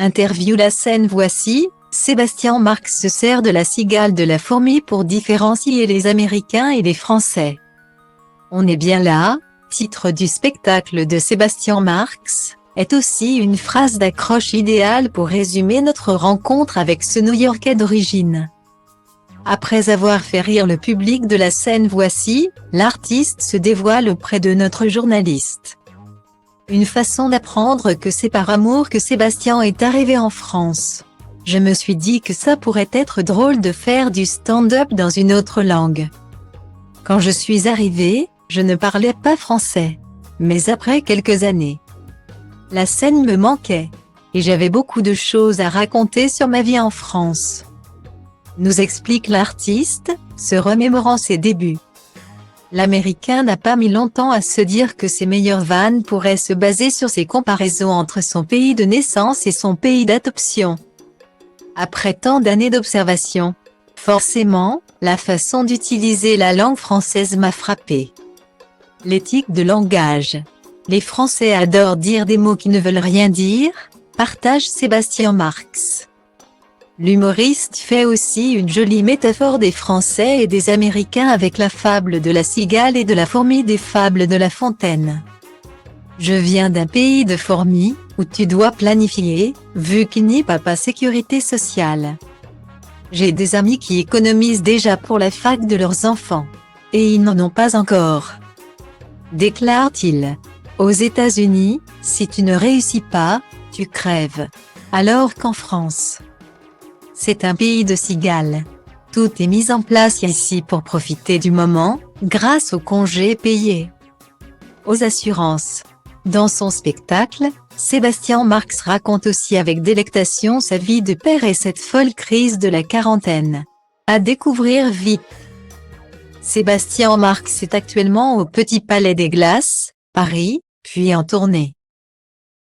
Interview La scène voici, Sébastien Marx se sert de la cigale de la fourmi pour différencier les Américains et les Français. On est bien là, titre du spectacle de Sébastien Marx, est aussi une phrase d'accroche idéale pour résumer notre rencontre avec ce New-Yorkais d'origine. Après avoir fait rire le public de la scène voici, l'artiste se dévoile auprès de notre journaliste. Une façon d'apprendre que c'est par amour que Sébastien est arrivé en France. Je me suis dit que ça pourrait être drôle de faire du stand-up dans une autre langue. Quand je suis arrivé, je ne parlais pas français. Mais après quelques années, la scène me manquait. Et j'avais beaucoup de choses à raconter sur ma vie en France. Nous explique l'artiste, se remémorant ses débuts. L'Américain n'a pas mis longtemps à se dire que ses meilleures vannes pourraient se baser sur ses comparaisons entre son pays de naissance et son pays d'adoption. Après tant d'années d'observation, forcément, la façon d'utiliser la langue française m'a frappé. L'éthique de langage. Les Français adorent dire des mots qui ne veulent rien dire, partage Sébastien Marx. L'humoriste fait aussi une jolie métaphore des Français et des Américains avec la fable de la cigale et de la fourmi des fables de La Fontaine. Je viens d'un pays de fourmis, où tu dois planifier, vu qu'il n'y a pas sécurité sociale. J'ai des amis qui économisent déjà pour la fac de leurs enfants. Et ils n'en ont pas encore. Déclare-t-il. Aux États-Unis, si tu ne réussis pas, tu crèves. Alors qu'en France, c'est un pays de cigales. Tout est mis en place ici pour profiter du moment, grâce aux congés payés, aux assurances. Dans son spectacle, Sébastien Marx raconte aussi avec délectation sa vie de père et cette folle crise de la quarantaine. À découvrir vite. Sébastien Marx est actuellement au Petit Palais des Glaces, Paris, puis en tournée.